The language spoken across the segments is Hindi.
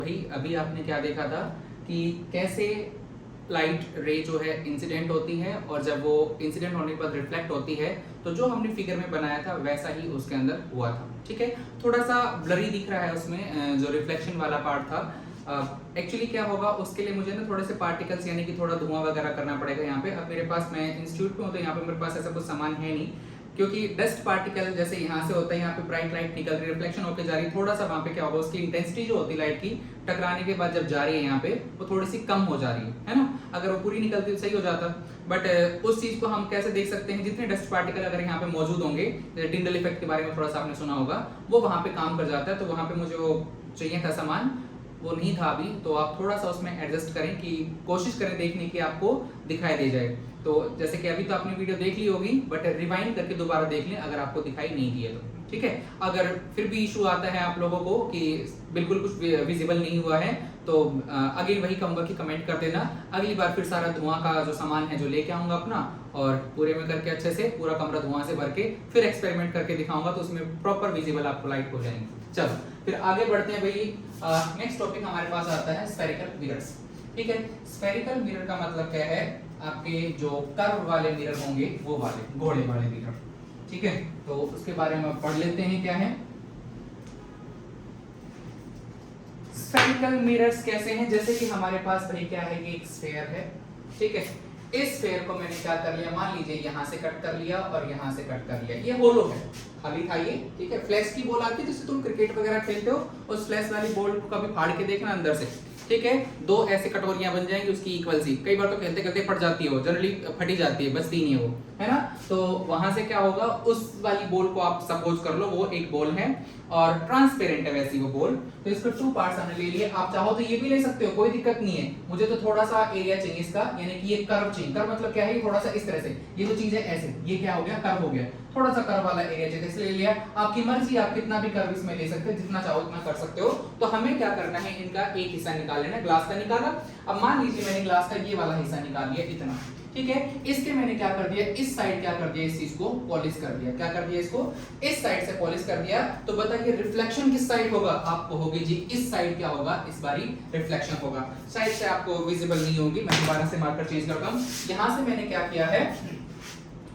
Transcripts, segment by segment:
भाई अभी आपने क्या देखा था कि कैसे लाइट रे जो है इंसिडेंट होती है और जब वो इंसिडेंट होने के बाद रिफ्लेक्ट होती है तो जो हमने फिगर में बनाया था वैसा ही उसके अंदर हुआ था। ठीक है, थोड़ा सा ब्लरी दिख रहा है उसमें जो रिफ्लेक्शन वाला पार्ट था। एक्चुअली क्या होगा उसके लिए मुझे ना थोड़े से पार्टिकल्स यानी कि थोड़ा धुआं वगैरह करना पड़ेगा यहाँ पे। अब मेरे पास, मैं इंस्टीट्यूट में हूँ तो यहाँ पे मेरे पास ऐसा कुछ सामान है नहीं, क्योंकि डस्ट पार्टिकल जैसे यहाँ से होता है, यहाँ पे ब्राइट लाइट निकल रही है, रिफ्लेक्शन होकर जा रही है, थोड़ा सा वहाँ पे क्या होगा उसकी इंटेंसिटी जो होती है लाइट की टकराने के बाद जब जा रही है यहाँ पे वो थोड़ी सी कम हो जा रही है ना। अगर वो पूरी निकलती तो सही हो जाता, बट उस चीज को हम कैसे देख सकते हैं, जितने डस्ट पार्टिकल अगर यहाँ पे मौजूद होंगे, जैसे टिंडल इफेक्ट के बारे में थोड़ा सा आपने सुना होगा, वो वहाँ पे काम कर जाता है। तो वहाँ पे मुझे वो चाहिए था सामान, वो नहीं था अभी, तो आप थोड़ा सा उसमें एडजस्ट करें कि कोशिश करें देखने की आपको दिखाई दे जाए। तो जैसे कि अभी तो आपने वीडियो देख ली होगी, बट रिवाइंड करके दोबारा देख लें अगर आपको दिखाई नहीं दिए तो। ठीक है, अगर फिर भी इशू आता है आप लोगों को कि बिल्कुल कुछ विजिबल नहीं हुआ है तो अगेन वही कहूंगा कि कमेंट कर देना। अगली बार फिर सारा धुआं का जो सामान है जो लेके आऊंगा अपना, और पूरे में करके अच्छे से पूरा कमरा धुआं से भर के फिर एक्सपेरिमेंट करके दिखाऊंगा, तो उसमें प्रॉपर विजिबल आपको लाइट हो जाएंगी। चलो फिर आगे बढ़ते हैं भाई। नेक्स्ट टॉपिक हमारे पास आता है स्फेरिकल मिरर्स। ठीक है, स्फेरिकल मिरर का मतलब क्या है, आपके जो कर्व वाले मिरर होंगे वो वाले घोड़े वाले मिरर। ठीक है, तो उसके बारे में पढ़ लेते हैं क्या है। स्फेरिकल मिरर्स कैसे हैं, जैसे कि हमारे पास भाई क्या है, ये एक स्फेयर है। ठीक है, इस स्फेयर को मैंने क्या कर लिया, मान लीजिए यहां से कट कर लिया और यहां से कट कर लिया, ये होलो है, खाली था ये। ठीक है, फ्लैश की बॉल आती है, जैसे तुम क्रिकेट वगैरह खेलते हो, उस फ्लैश वाली बॉल को कभी फाड़ के देखना अंदर से। ठीक है, दो ऐसे कटोरियां बन जाएंगी उसकी इक्वल सी, कई बार तो खेलते खेलते फट जाती है वो, जनरली फटी जाती है, बचती नहीं है वो, है ना। तो वहां से क्या होगा, उस वाली बॉल को आप सपोज कर लो वो एक बॉल है और ट्रांसपेरेंट है वैसी वो बॉल। तो इसको टू पार्ट्स हमने ले लिए, आप चाहो तो ये भी ले सकते हो, कोई दिक्कत नहीं है। मुझे तो थोड़ा सा एरिया चाहिए इसका, यानी कि ये कर्व चाहिए। कर्व मतलब क्या है, थोड़ा सा इस तरह से, ये जो चीज है ऐसे, ये क्या हो गया, कर्व हो गया, थोड़ा सा कर्व वाला एरिया चाहिए, इसलिए लिया। आपकी मर्जी, आप कितना भी कर्व इसमें ले सकते हो, जितना चाहो उतना कर सकते हो। तो हमें क्या करना है, इनका एक हिस्सा निकाल लेना, ग्लास का निकाला। अब मान लीजिए मैंने ग्लास का ये वाला हिस्सा निकाल लिया इतना। ठीक है, इसके मैंने क्या कर दिया, इस साइड क्या कर दिया, इस चीज को पॉलिश कर दिया। क्या कर दिया, इसको इस साइड से पॉलिश कर दिया। तो बताइए रिफ्लेक्शन किस साइड होगा, आपको होगी जी इस साइड क्या होगा, इस बारी रिफ्लेक्शन होगा। साइड से आपको विजिबल नहीं होगी, मैं दोबारा से मार्कर चेंज करता हूं। यहां से मैंने क्या किया है,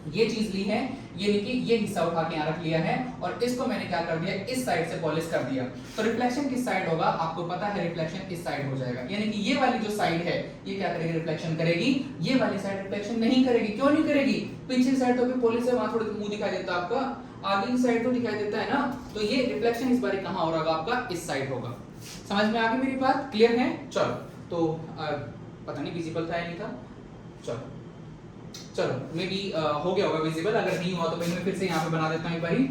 ये चीज ली है, ये कि ये हिस्सा उठा के यहाँ रख लिया है, और इसको मैंने क्या कर दिया, इस साइड से पॉलिश कर दिया। तो रिफ्लेक्शन किस साइड होगा, आपको पता है रिफ्लेक्शन इस साइड हो जाएगा, यानी कि ये वाली जो साइड है ये क्या करेगी, रिफ्लेक्शन करेगी। ये वाली साइड रिफ्लेक्शन नहीं करेगी। क्यों नहीं करेगी, पिछली साइड तो भी पॉलिश है, वहां थोड़ा मुंह दिखाई देता है आपका, आगे की साइड तो दिखाई देता है ना। तो ये रिफ्लेक्शन इस बार कहां हो रहा होगा, आपका इस साइड होगा। समझ में आ गई मेरी बात, क्लियर है। चलो तो पता नहीं विजिबल था या नहीं था, चलो मे बी हो गया होगा विजिबल, अगर नहीं हुआ तो मैं फिर से यहाँ पे बना देता हूँ एक बारी।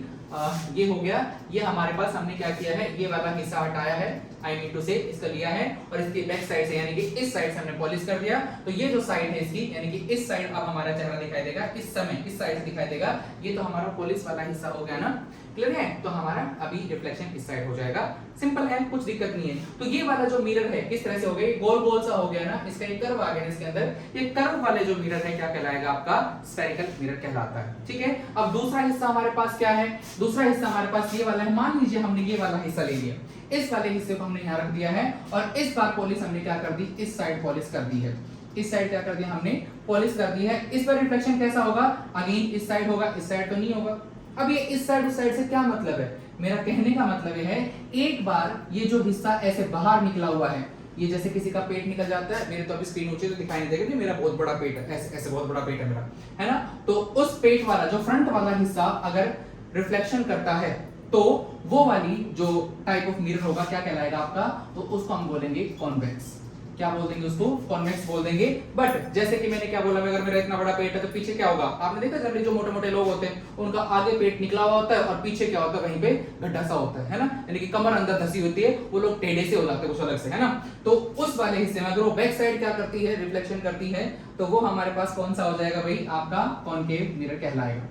ये हो गया, ये हमारे पास हमने क्या किया है, ये वाला हिस्सा हटाया है, आई मीन टू से इसका लिया है, और इसके बैक साइड से यानी कि इस साइड से हमने पॉलिश कर दिया। तो ये जो साइड है इसकी, यानी कि इस साइड अब हमारा चेहरा दिखाई देगा, इस समय इस साइड से दिखाई देगा। ये तो हमारा पॉलिश वाला हिस्सा हो गया ना, क्लियर है। तो हमारा अभी रिफ्लेक्शन इस साइड हो जाएगा, सिंपल है, कुछ दिक्कत नहीं है। तो ये वाला जो मिरर है किस तरह से हो गया, गोल गोल सा हो गया ना, इसका एक कर्व आ गया इसके अंदर। ये कर्व वाले जो मिरर है क्या कहलाएगा, आपका स्फेरिकल मिरर कहलाता है। ठीक है, अब दूसरा हिस्सा हमारे पास क्या है, दूसरा हिस्सा हमारे पास ये वाला है। मान लीजिए हमने ये वाला हिस्सा ले लिया, इस वाले हिस्से को हमने यहाँ रख दिया है, और इस बार पॉलिश हमने क्या कर दी, इस साइड पॉलिश कर दी है, इस साइड क्या कर दिया हमने, पॉलिश कर दी है। इस पर रिफ्लेक्शन कैसा होगा, अगेन इस साइड होगा, इस साइड तो नहीं होगा। अब ये इस साइड उस साइड से क्या मतलब है, मेरा कहने का मतलब है, एक बार ये जो हिस्सा ऐसे बाहर निकला हुआ है, ये जैसे किसी का पेट निकल जाता है, मेरे तो अभी स्क्रीन ऊंची तो दिखाई नहीं देगी, मेरा बहुत बड़ा पेट है, ऐसे बहुत बड़ा पेट है मेरा, है ना। तो उस पेट वाला जो फ्रंट वाला हिस्सा अगर रिफ्लेक्शन करता है तो वो वाली जो टाइप ऑफ मिरर होगा क्या कहलाएगा आपका, तो उसको हम बोलेंगे कॉन्वेक्स। क्या बोल देंगे उसको, कॉन्वेक्स बोल देंगे। बट जैसे कि मैंने क्या बोला, अगर मेरा इतना बड़ा पेट है तो पीछे क्या होगा, आपने देखा जनरली जो मोटे मोटे लोग होते हैं उनका आगे पेट निकला हुआ होता है और पीछे क्या होता है, कहीं पे गड्ढा सा होता है ना, यानी कि कमर अंदर धसी होती है, वो लोग टेढ़े से हो जाते हैं कुछ अलग से, है ना। तो उस वाले हिस्से में अगर वो बैक साइड क्या करती है, रिफ्लेक्शन करती है, तो वो हमारे पास कौन सा हो जाएगा भाई, आपका कॉनकेव मिरर कहलाएगा।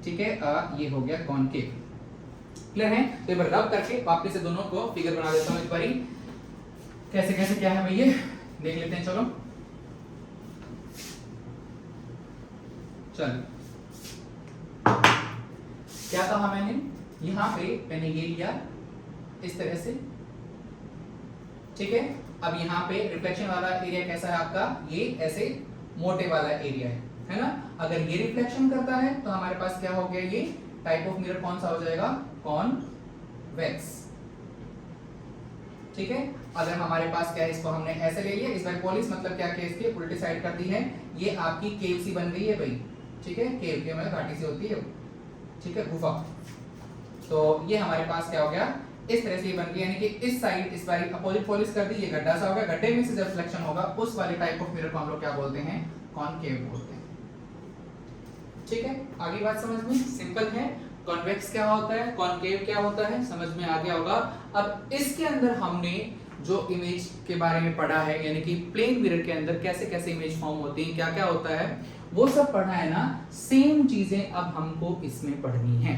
ठीक है, ये हो गया कॉनकेव, क्लियर है। तो एक बार रब करके वापस से दोनों को फिगर बना देता हूं एक बारी, कैसे कैसे क्या है भैया देख लेते हैं। चलो क्या कहा मैंने, यहां पे मैंने ये लिया इस तरह से, ठीक है। अब यहाँ पे रिफ्लेक्शन वाला एरिया कैसा है आपका, ये ऐसे मोटे वाला एरिया है ना। अगर ये रिफ्लेक्शन करता है तो हमारे पास क्या हो गया, ये टाइप ऑफ मिरर कौन सा हो जाएगा, कॉन्वेक्स। ठीक है। अगर हमारे पास क्या है, इसको हमने ऐसे ले लिया, इस बार पॉलिश मतलब क्या किया, इसकी उल्टी साइड कर दी है, ये आपकी केव सी बन गई है भाई। ठीक है, केव के मतलब घाटी सी होती है, ठीक है, गुफा। तो ये हमारे पास क्या हो गया, इस तरह से ये बन गई, यानी कि इस साइड इस बार अपोजिट पॉलिश कर दी, ये गड्ढा सा हो गया, गड्ढे में से जब रिफ्लेक्शन होगा उस वाले टाइप ऑफ मिरर को हम लोग क्या बोलते हैं, कॉनकेव बोलते हैं। ठीक है, आगे बात समझ में सिंपल है। कॉन्वेक्स क्या होता है, कॉनकेव क्या होता है, समझ में आ गया होगा। अब इसके अंदर हमने जो इमेज के बारे में पढ़ा है, यानी कि प्लेन मिरर के अंदर कैसे कैसे इमेज फॉर्म होती है, क्या क्या होता है, वो सब पढ़ा है ना। सेम चीजें अब हमको इसमें पढ़नी है।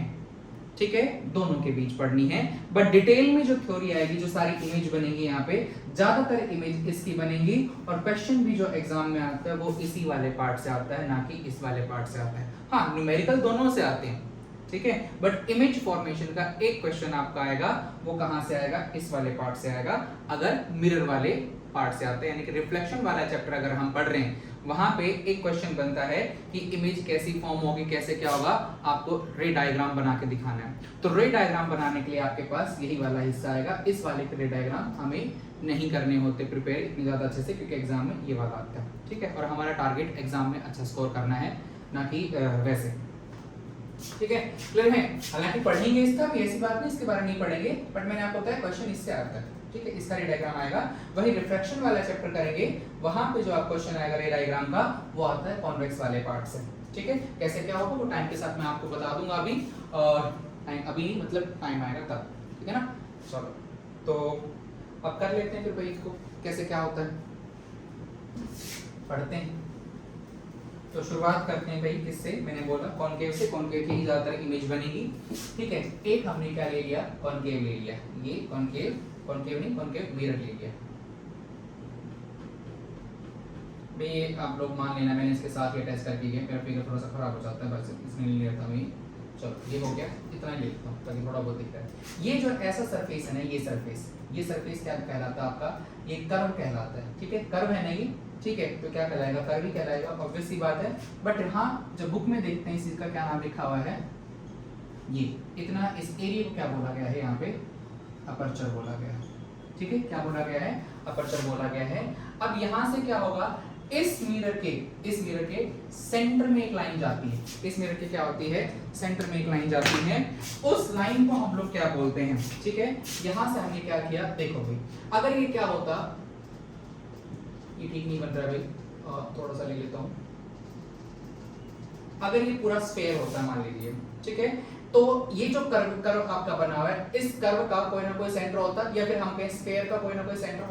ठीक है, दोनों के बीच पढ़नी है, बट डिटेल में जो थ्योरी आएगी, जो सारी इमेज बनेगी यहाँ पे, ज्यादातर इमेज इसकी बनेगी, और क्वेश्चन भी जो एग्जाम में आता है वो इसी वाले पार्ट से आता है, ना कि इस वाले पार्ट से आता है। हाँ, न्यूमेरिकल दोनों से आते हैं, ठीक है, बट इमेज फॉर्मेशन का एक क्वेश्चन आपका आएगा, वो कहां से आएगा, इस वाले पार्ट से आएगा, अगर मिरर वाले पार्ट से आते हैं। यानी कि रिफ्लेक्शन वाला चैप्टर अगर हम पढ़ रहे हैं, वहां पे एक क्वेश्चन बनता है कि इमेज कैसी फॉर्म होगी, कैसे क्या होगा, आपको रे डायग्राम बना के दिखाना है। तो रे डायग्राम बनाने के लिए आपके पास यही वाला हिस्सा आएगा। इस वाले के रे डायग्राम हमें नहीं करने होते प्रिपेयर इतनी ज्यादा अच्छे से, क्योंकि एग्जाम में ये वाला आता है। ठीक है, और हमारा टारगेट एग्जाम में अच्छा स्कोर करना है, ना कि वैसे। ठीक है, क्लियर है। हालांकि पढ़ेंगे इसका भी, ऐसी बात नहीं इसके बारे में नहीं पढ़ेंगे, बट मैंने आपको बताया क्वेश्चन इससे आता है। ठीक है, इसका रे डायग्राम आएगा। वही रिफ्लेक्शन वाला चैप्टर करेंगे, वहां पे जो आप क्वेश्चन आएगा रे डायग्राम का, वो आता है कॉन्वेक्स वाले पार्ट से। ठीक है, कैसे क्या होगा वो टाइम के साथ मैं आपको बता दूंगा अभी, और टाइम अभी मतलब टाइम आएगा तब। ठीक है ना, चलो तो अब कर लेते हैं फिर भाई इसको कैसे क्या होता है, पढ़ते हैं। तो शुरुआत करते हैं भाई किससे, मैंने बोला कॉनकेव से। कॉनकेव की ज्यादातर इमेज बनेगी। ठीक है, एक हमने क्या ले लिया, कॉनकेव ले लिया, ये कॉनकेव, कॉनकेव नहीं कॉनकेव मिरर ले लिया भाई। आप लोग मान लेना मैंने इसके साथ ये टेस्ट करके गया, मेरा फिगर थोड़ा सा खराब हो जाता है, बस इसमें नहीं लेता मैं। चलो ये हो गया, इतना ही लिखता हूँ ताकि थोड़ा बहुत दिख रहा है। ये जो ऐसा सरफेस है ना, ये सरफेस क्या कहलाता है आपका, ये कर्व कहलाता है। ठीक है, कर्व है ना ये, ठीक है, तो क्या कहलाएगा, कर्व ही कहलाएगा, ऑब्वियस सी बात है। बट हाँ, जब बुक में देखते हैं इस चीज का क्या नाम लिखा हुआ है, ये इतना, इस एरिया को क्या बोला गया है, यहाँ पे अपर्चर बोला गया है। ठीक है, क्या बोला गया है, अपर्चर बोला गया है। अब यहाँ से क्या होगा, इस मिरर के सेंटर में एक लाइन जाती है, इस मिरर के क्या होती है, सेंटर में एक लाइन जाती है, उस लाइन को हम लोग क्या बोलते हैं। ठीक है, यहां से हमने क्या किया, देखो भाई, अगर ये क्या होता, ये ठीक नहीं बन रहा है भाई, थोड़ा सा ले लेता हूं। अगर ये पूरा स्फीयर होता है मान लीजिए, ठीक है, तो ये जो कर्व आपका बना हुआ है, इस कर्व का कोई ना कोई सेंटर होता, या फिर हम कहें स्फीयर का कोई ना कोई सेंटर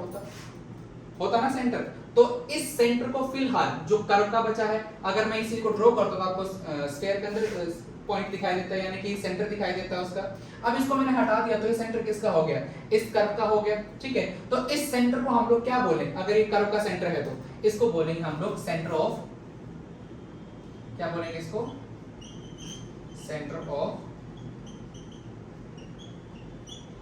होता ना सेंटर। तो इस सेंटर को फिलहाल जो कर्व का बचा है, अगर मैं इसी को ड्रॉ करता हूं तो आपको स्फीयर के अंदर पॉइंट दिखाई देता है, यानी कि सेंटर दिखाई देता है उसका। अब इसको मैंने हटा दिया तो ये सेंटर किसका हो गया, इस कर्व का हो गया। ठीक है, तो इस सेंटर को हम लोग क्या बोले, अगर ये कर्व का सेंटर है तो इसको बोलेंगे हम लोग सेंटर ऑफ, क्या बोलेंगे इसको, सेंटर ऑफ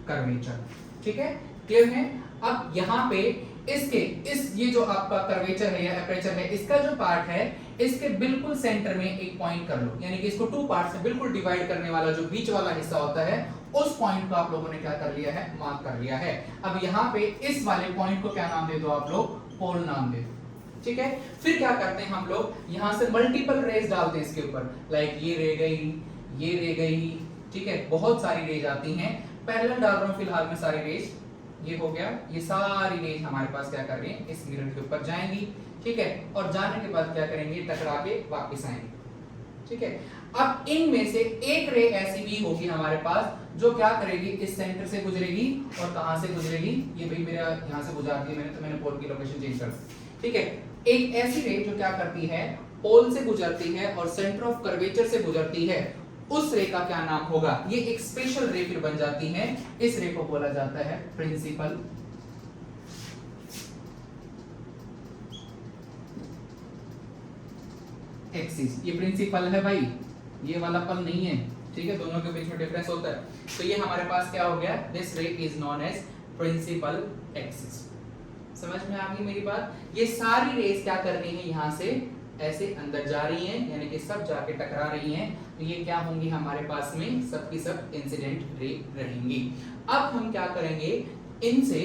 कर्वेचर। ठीक है, क्लियर है। अब यहाँ पे ये जो आपका कर्वेचर है या एपर्चर है, इसका जो पार्ट है, इसके बिल्कुल सेंटर में एक पॉइंट कर लो, यानी कि इसको टू पार्ट से बिल्कुल डिवाइड करने वाला जो बीच वाला हिस्सा होता है, उस पॉइंट को आप लोगों ने क्या कर लिया है, मार्क कर लिया है। अब यहाँ पे इस वाले पॉइंट को क्या नाम दे दो आप लोग, पोल नाम दे दो। ठीक है, फिर क्या करते हैं हम लोग, यहाँ से मल्टीपल रेज डालते हैं इसके ऊपर, लाइक ये रह गई, ये रह गई। ठीक है, बहुत सारी रेज आती हैं, पैरेलल डाल रहा हूँ फिलहाल में सारी रेज, ये हो गया, ये सारी रेज हमारे पास क्या कर रही है, इस मिरर के ऊपर जाएंगी। ठीक है, और जाने के बाद क्या करेंगे, टकरा के वापस आएंगे। ठीक है, अब इनमें से एक रे ऐसी भी होगी हमारे पास जो क्या करेगी, इस सेंटर से गुजरेगी, और कहां से गुजरेगी, ये भाई मेरा यहां से गुजर दी मैंने, तो मैंने पोल की लोकेशन चेंज कर दी। ठीक है, एक ऐसी रे जो क्या करती है, पोल से गुजरती है और सेंटर ऑफ कर्वेचर से गुजरती है, उस रे का क्या नाम होगा, ये एक स्पेशल रे फिर बन जाती है। इस रे को बोला जाता है प्रिंसिपल एक्सिस। ये प्रिंसिपल है भाई, ये वाला पल नहीं है। ठीक है, दोनों के बीच में डिफरेंस होता है। तो ये हमारे पास क्या हो गया, this ray is known as principal axis. में आ गई मेरी बात? ये सारी रेस क्या कर रही है, यहाँ से ऐसे अंदर जा रही हैं, यानी कि सब जाके टकरा रही हैं, तो ये क्या होंगी हमारे पास में, सब की सब इंसिडेंट रे रहेंगी। अब हम क्या करेंगे, इनसे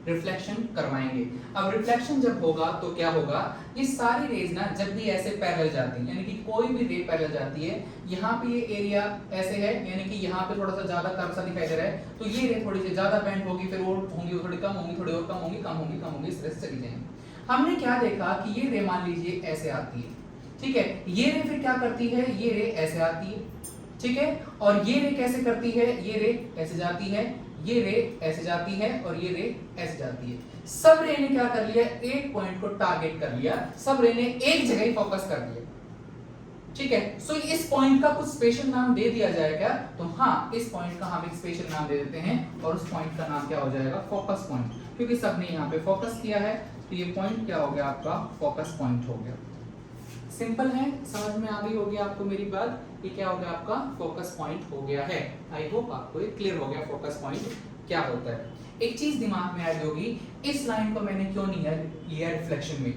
रिफ्लेक्शन करवाएंगे। अब रिफ्लेक्शन जब होगा तो क्या होगा, ये सारी रेज ना जब भी ऐसे पैरेलल जाती है, यानी कि कोई भी रे पैरेलल जाती है, यहाँ पे ये एरिया ऐसे है, यानी कि यहाँ पे थोड़ा सा ज्यादा कर्व सा दिखाई दे रहा है, तो ये रे थोड़ी सी ज्यादा बेंड होगी, फिर वो होंगी थोड़ी कम होंगी, थोड़ी और कम होंगी, कम होंगी, कम होंगी, इस तरह से चली जाएंगी। हमने क्या देखा कि ये रे मान लीजिए ऐसे आती है, ठीक है, ये रे फिर क्या करती है, ये रे ऐसे आती है, ठीक है, और ये रे कैसे करती है, ये रे ऐसे जाती है, ये रे ऐसे जाती है, और ये रे ऐसे जाती है। सब रे ने क्या कर लिया, एक पॉइंट को टारगेट कर लिया, सब रे ने एक जगह ही फोकस कर दिया, ठीक है। सो इस पॉइंट का कुछ स्पेशल नाम दे दिया जाएगा, तो हाँ, इस पॉइंट का हम एक स्पेशल नाम दे देते हैं, और उस पॉइंट का नाम क्या हो जाएगा, फोकस पॉइंट, क्योंकि सबने यहाँ पे फोकस किया है, तो ये पॉइंट क्या हो गया आपका, फोकस पॉइंट हो गया। सिंपल है, समझ में आ गई होगी आपको मेरी बात, ये क्या हो गया आपका फोकस पॉइंट हो गया है। आई होप आपको ये क्लियर हो गया फोकस पॉइंट क्या होता है। एक चीज दिमाग में आ रही होगी, इस लाइन को मैंने क्यों नहीं लिया रिफ्लेक्शन में,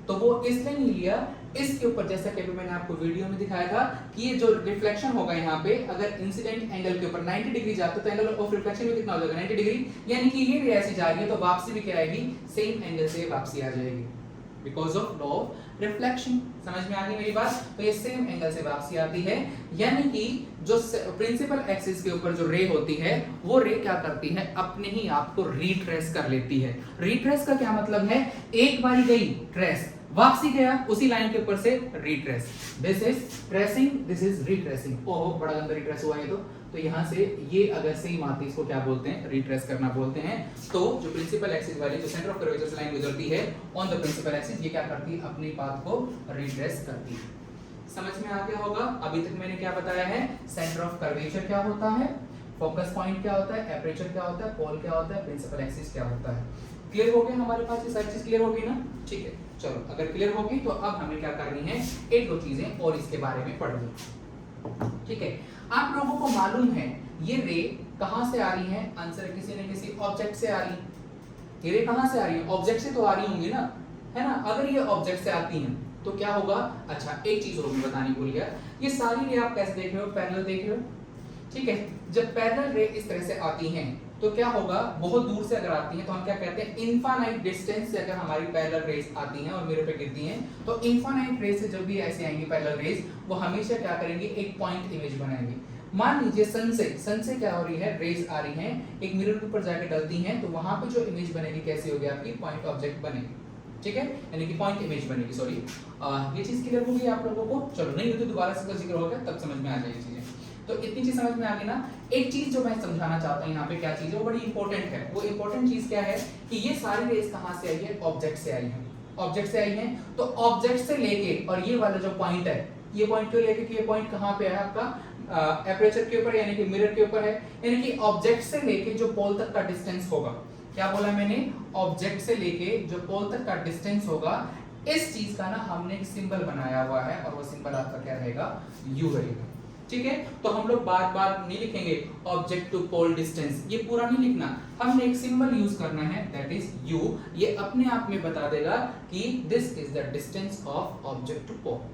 तो वो इसलिए नहीं लिया, इसके ऊपर जैसा कि मैंने आपको वीडियो में दिखाया था कि ये जो रिफ्लेक्शन होगा यहाँ पे, अगर इंसिडेंट एंगल के ऊपर 90 डिग्री जाता तो एंगल ऑफ रिफ्लेक्शन भी कितना हो जाएगा, 90 डिग्री, यानी कि ये ऐसे जा रही है तो वापसी भी क्या आएगी, सेम एंगल से वापसी आ जाएगी, because of law of reflection. समझ में आ गई मेरी बात? तो ये सेम एंगल से वापसी आती है, यानी कि जो प्रिंसिपल एक्सिस के ऊपर जो रे होती है, वो रे क्या करती है, अपने ही आप को रिट्रेस कर लेती है। रिट्रेस का क्या मतलब है, एक बारी गई ट्रेस, वापसी गया उसी लाइन के ऊपर से retrace, this is tracing, this is retracing. ओहो बड़ा गंदा रिट्रेस हुआ ये तो यहाँ से ये अगर सेम आती है, इसको क्या बोलते हैं, रिट्रेस करना बोलते हैं। तो जो प्रिंसिपल एक्सिस वाली जो सेंटर ऑफ कर्वेचर से लाइन गुजरती है ऑन द प्रिंसिपल एक्सिस, ये क्या करती है, अपनी पाथ को रिट्रेस करती है। समझ में आ गया होगा? अभी तक मैंने क्या बताया है, सेंटर ऑफ कर्वेचर क्या होता है, फोकस पॉइंट क्या होता है, एपरेचर क्या होता है, पोल क्या होता है, प्रिंसिपल एक्सिस क्या होता है। क्लियर हो गया हमारे पास, ये सारी चीज क्लियर हो गई ना? ठीक है, चलो अगर क्लियर होगी तो अब हमें क्या करनी है, एक दो चीजें और इसके बारे में पढ़नी। ठीक है, आप लोगों को मालूम है ये रे कहां से आ रही है, आंसर किसी न किसी ऑब्जेक्ट से आ रही है। ये रे कहां से आ रही है, ऑब्जेक्ट से तो आ रही होंगी ना, है ना? अगर ये ऑब्जेक्ट से आती हैं तो क्या होगा, अच्छा एक चीज और मैं बतानी भूल गया, ये सारी रे आप कैसे देख रहे हो, पैरेलल देख रहे हो, ठीक है। जब पैरेलल रे इस तरह से आती हैं तो क्या होगा, बहुत दूर से अगर आती हैं तो हम क्या कहते हैं, इनफाइनाइट डिस्टेंस से अगर हमारी पैरेलल रेज आती हैं और मेरे पे गिरती हैं, तो इनफाइनाइट रेज से जब भी ऐसे आएंगी पैरेलल रेज, वो हमेशा क्या करेंगे, एक पॉइंट इमेज बनाएंगे। मान लीजिए सन से क्या हो रही है, रेज आ रही हैं, एक मिरर के ऊपर जाके डलती हैं, तो वहां पे जो इमेज बनेगी कैसी होगी आपकी, पॉइंट ऑब्जेक्ट बनेगी, ठीक है, यानी कि पॉइंट इमेज बनेगी। सॉरी, ये चीज क्लियर हो गई आप लोगों को? चलो, नहीं हो तो दोबारा से इसका जिक्र होगा, तब समझ में आ जाएगी चीजें। तो इतनी चीज समझ में आ गई ना? एक चीज जो मैं समझाना चाहता हूँ यहाँ पे, क्या चीज है वो बड़ी इंपॉर्टेंट है। वो इंपॉर्टेंट चीज क्या है कि ये सारी रेज कहाँ से आई है, ऑब्जेक्ट से आई है, ऑब्जेक्ट से आई है। तो ऑब्जेक्ट से लेके और ये वाला जो पॉइंट है, ये पॉइंट क्यों लेके कि ये पॉइंट कहाँ पे है आपका, एपरेचर के ऊपर, यानी कि मिरर के ऊपर है, यानी कि ऑब्जेक्ट से लेके जो पोल तक का डिस्टेंस होगा, क्या बोला मैंने, ऑब्जेक्ट से लेके जो पोल तक का डिस्टेंस होगा, इस चीज का ना हमने एक सिंबल बनाया हुआ है, और वो सिंबल आपका क्या रहेगा, यू रहेगा, ठीक है। तो हम लोग बार बार नहीं लिखेंगे ऑब्जेक्ट टू पोल डिस्टेंस, ये पूरा नहीं लिखना, हमने एक सिंबल यूज करना है, दैट इज यू। ये अपने आप में बता देगा कि this is the distance of object to pole.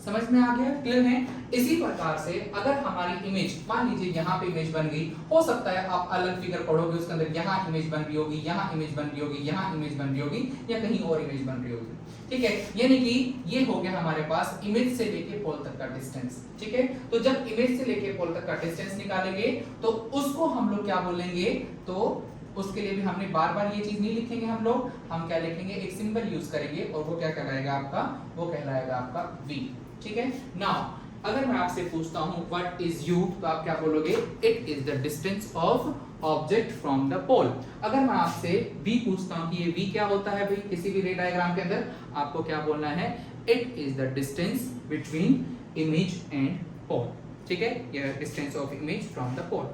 समझ में आ गया, क्लियर है? इसी प्रकार से अगर हमारी इमेज, मान लीजिए यहाँ पे इमेज बन गई, हो सकता है आप अलग फिगर पढ़ोगे, उसके अंदर यहाँ इमेज बन रही होगी, यहाँ इमेज बन रही होगी, यहाँ इमेज बन रही होगी, या कहीं और इमेज बन रही होगी, ठीक है। यानी कि ये हो गया हमारे पास इमेज से लेके पोल तक का डिस्टेंस, ठीक है। तो जब इमेज से लेके पोल तक का डिस्टेंस निकालेंगे तो उसको हम लोग क्या बोलेंगे, तो उसके लिए भी हमने बार बार ये चीज नहीं लिखेंगे हम क्या लिखेंगे, एक सिंबल यूज करेंगे, और वो क्या कहलाएगा आपका, वो कहलाएगा आपका v, ठीक है। नाउ अगर मैं आपसे पूछता हूं व्हाट इज u, तो आप क्या बोलोगे, it is the distance of object from the pole. अगर मैं आपसे v पूछता हूं कि ये v क्या होता है भाई, किसी भी रे डायग्राम के अंदर आपको क्या बोलना है, it is the distance between image and pole, ठीक है, ये distance of image from the pole.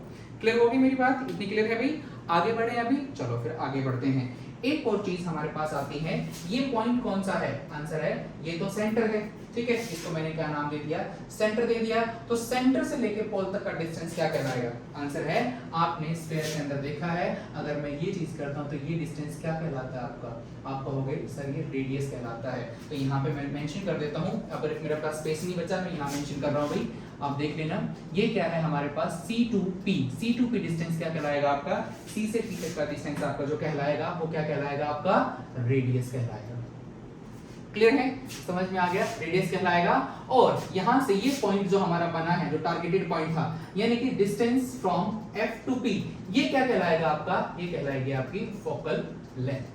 Clear होगी मेरी बात? इतनी क्लियर है भाई? आगे बढ़े अभी, चलो फिर आगे बढ़ते हैं। एक और चीज हमारे पास आती है, ये पॉइंट कौन सा है? आंसर है ये तो सेंटर है, ठीक है। इसको मैंने क्या नाम दे दिया? सेंटर दे दिया। तो सेंटर से लेके पोल तक का डिस्टेंस क्या कहलाएगा? आंसर है, आपने स्फीयर के अंदर देखा है, अगर मैं ये चीज करता हूं तो ये डिस्टेंस क्या कहलाता है आपका? आप कहोगे सर ये रेडियस कहलाता है। तो यहाँ पे मैं मेंशन कर देता हूँ, अगर मेरे पास स्पेस नहीं बचा मैं यहाँ मेंशन कर रहा हूँ भाई, आप देख लेना। ये क्या है हमारे पास? C2P। C2P डिस्टेंस क्या कहलाएगा आपका? C से P तक का डिस्टेंस आपका जो कहलाएगा वो क्या कहलाएगा? आपका रेडियस कहलाएगा। क्लियर है? समझ में आ गया? रेडियस कहलाएगा। और यहां से ये पॉइंट जो हमारा बना है, जो टारगेटेड पॉइंट था, यानी कि distance from F to P, ये क्या कहलाएगा आपका? ये कहलाएगी आपकी फोकल लेंथ।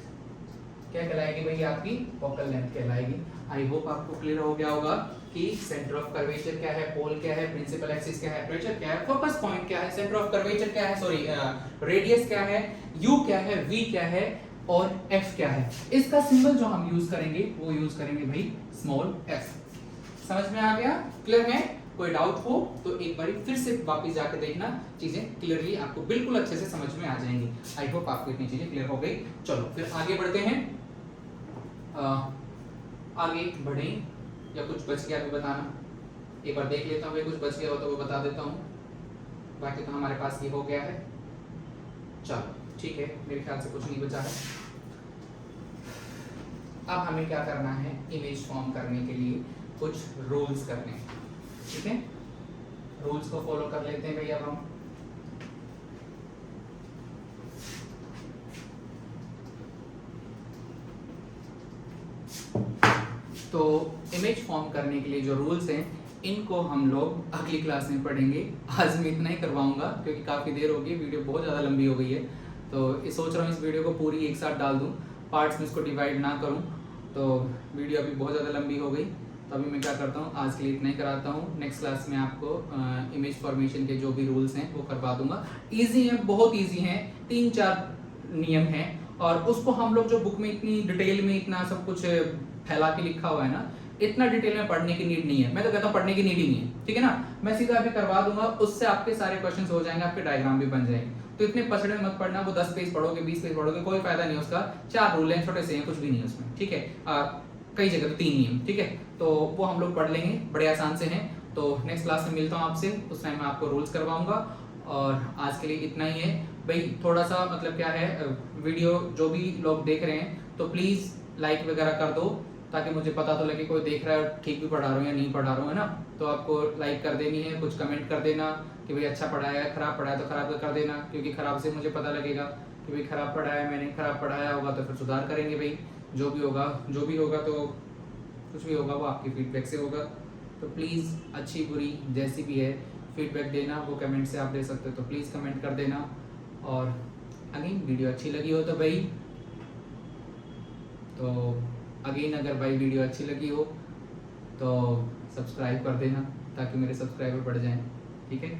क्या कहलाएगी भाई? आपकी फोकल लेंथ कहलाएगी। आई होप आपको क्लियर हो गया होगा कि सेंटर ऑफ कर्वेचर क्या है, पोल क्या है, प्रिंसिपल एक्सिस क्या है, अपर्चर क्या है, फोकस पॉइंट क्या है, सेंटर ऑफ कर्वेचर क्या है, सॉरी रेडियस क्या है, u क्या है, v क्या है और f क्या है। इसका सिंबल जो हम यूज करेंगे वो यूज करेंगे भाई स्मॉल f। समझ में आ गया? क्लियर है? कोई डाउट हो तो एक बार फिर से वापस जाके देखना, चीजें क्लियरली आपको बिल्कुल अच्छे से समझ में आ जाएंगी। आई होप आपको इतनी चीजें क्लियर हो गई। चलो फिर आगे बढ़ते हैं। आगे बढ़े या कुछ बच गया तो बताना, एक बार देख लेता हूँ, कुछ बच गया हो तो वो बता देता हूँ, बाकी तो हमारे पास ये हो गया है। चलो ठीक है, मेरे ख्याल से कुछ नहीं बचा है। अब हमें क्या करना है? इमेज फॉर्म करने के लिए कुछ रूल्स करने हैं, ठीक है। रूल्स को फॉलो कर लेते हैं भैया हम। तो इमेज फॉर्म करने के लिए जो रूल्स हैं इनको हम लोग अगली क्लास में पढ़ेंगे। आज मैं इतना ही करवाऊंगा क्योंकि काफ़ी देर हो गई, वीडियो बहुत ज़्यादा लंबी हो गई है। तो सोच रहा हूँ इस वीडियो को पूरी एक साथ डाल दूँ, पार्ट्स में इसको डिवाइड ना करूँ, तो वीडियो अभी बहुत ज़्यादा लंबी हो गई। तो अभी मैं क्या करता हूँ, आज के लिए इतना ही कराता हूँ। नेक्स्ट क्लास में आपको इमेज फॉर्मेशन के जो भी रूल्स हैं वो करवा दूंगा। ईजी है, बहुत ईजी हैं, 3-4 नियम हैं और उसको हम लोग जो बुक में इतनी डिटेल में इतना सब कुछ फैला के लिखा हुआ है ना, इतना डिटेल में पढ़ने की नीड नहीं है। मैं तो कहता हूँ पढ़ने की नीड ही नहीं है, ठीक है ना। मैं सीधा अभी करवा दूंगा, उससे आपके सारे क्वेश्चंस हो जाएंगे, आपके डायग्राम भी बन जाएंगे। तो इतने पसड़े मत पढ़ना, वो 10 पेज पढ़ोगे 20 पेज पढ़ोगे कोई फायदा नहीं उसका। 4 रूल हैं, छोटे से हैं, कुछ भी नहीं है उसमें, ठीक है। कई जगह तो 3 नियम, ठीक है। तो वो हम लोग पढ़ लेंगे, बड़े आसान से हैं। तो नेक्स्ट क्लास में मिलता हूँ आपसे, उस टाइम मैं आपको रूल्स करवाऊंगा। और आज के लिए इतना ही है भाई। थोड़ा सा मतलब क्या है, वीडियो जो भी लोग देख रहे हैं तो प्लीज़ लाइक वगैरह कर दो, ताकि मुझे पता तो लगे कोई देख रहा है, ठीक भी पढ़ा रहा हूँ या नहीं पढ़ा रहा हूँ, है ना। तो आपको लाइक कर देनी है, कुछ कमेंट कर देना कि भाई अच्छा पढ़ाया है, खराब पढ़ाया तो खराब कर देना, क्योंकि खराब से मुझे पता लगेगा कि भाई खराब पढ़ाया है मैंने, खराब पढ़ाया होगा तो फिर सुधार करेंगे भाई। जो भी होगा तो कुछ भी होगा वो आपकी फीडबैक से होगा। तो प्लीज़ अच्छी बुरी जैसी भी है फीडबैक देना, वो कमेंट से आप दे सकते हो, तो प्लीज़ कमेंट कर देना। और अगेन वीडियो अच्छी लगी हो तो भाई, तो अगेन अगर भाई वीडियो अच्छी लगी हो तो सब्सक्राइब कर देना ताकि मेरे सब्सक्राइबर बढ़ जाएं, ठीक है।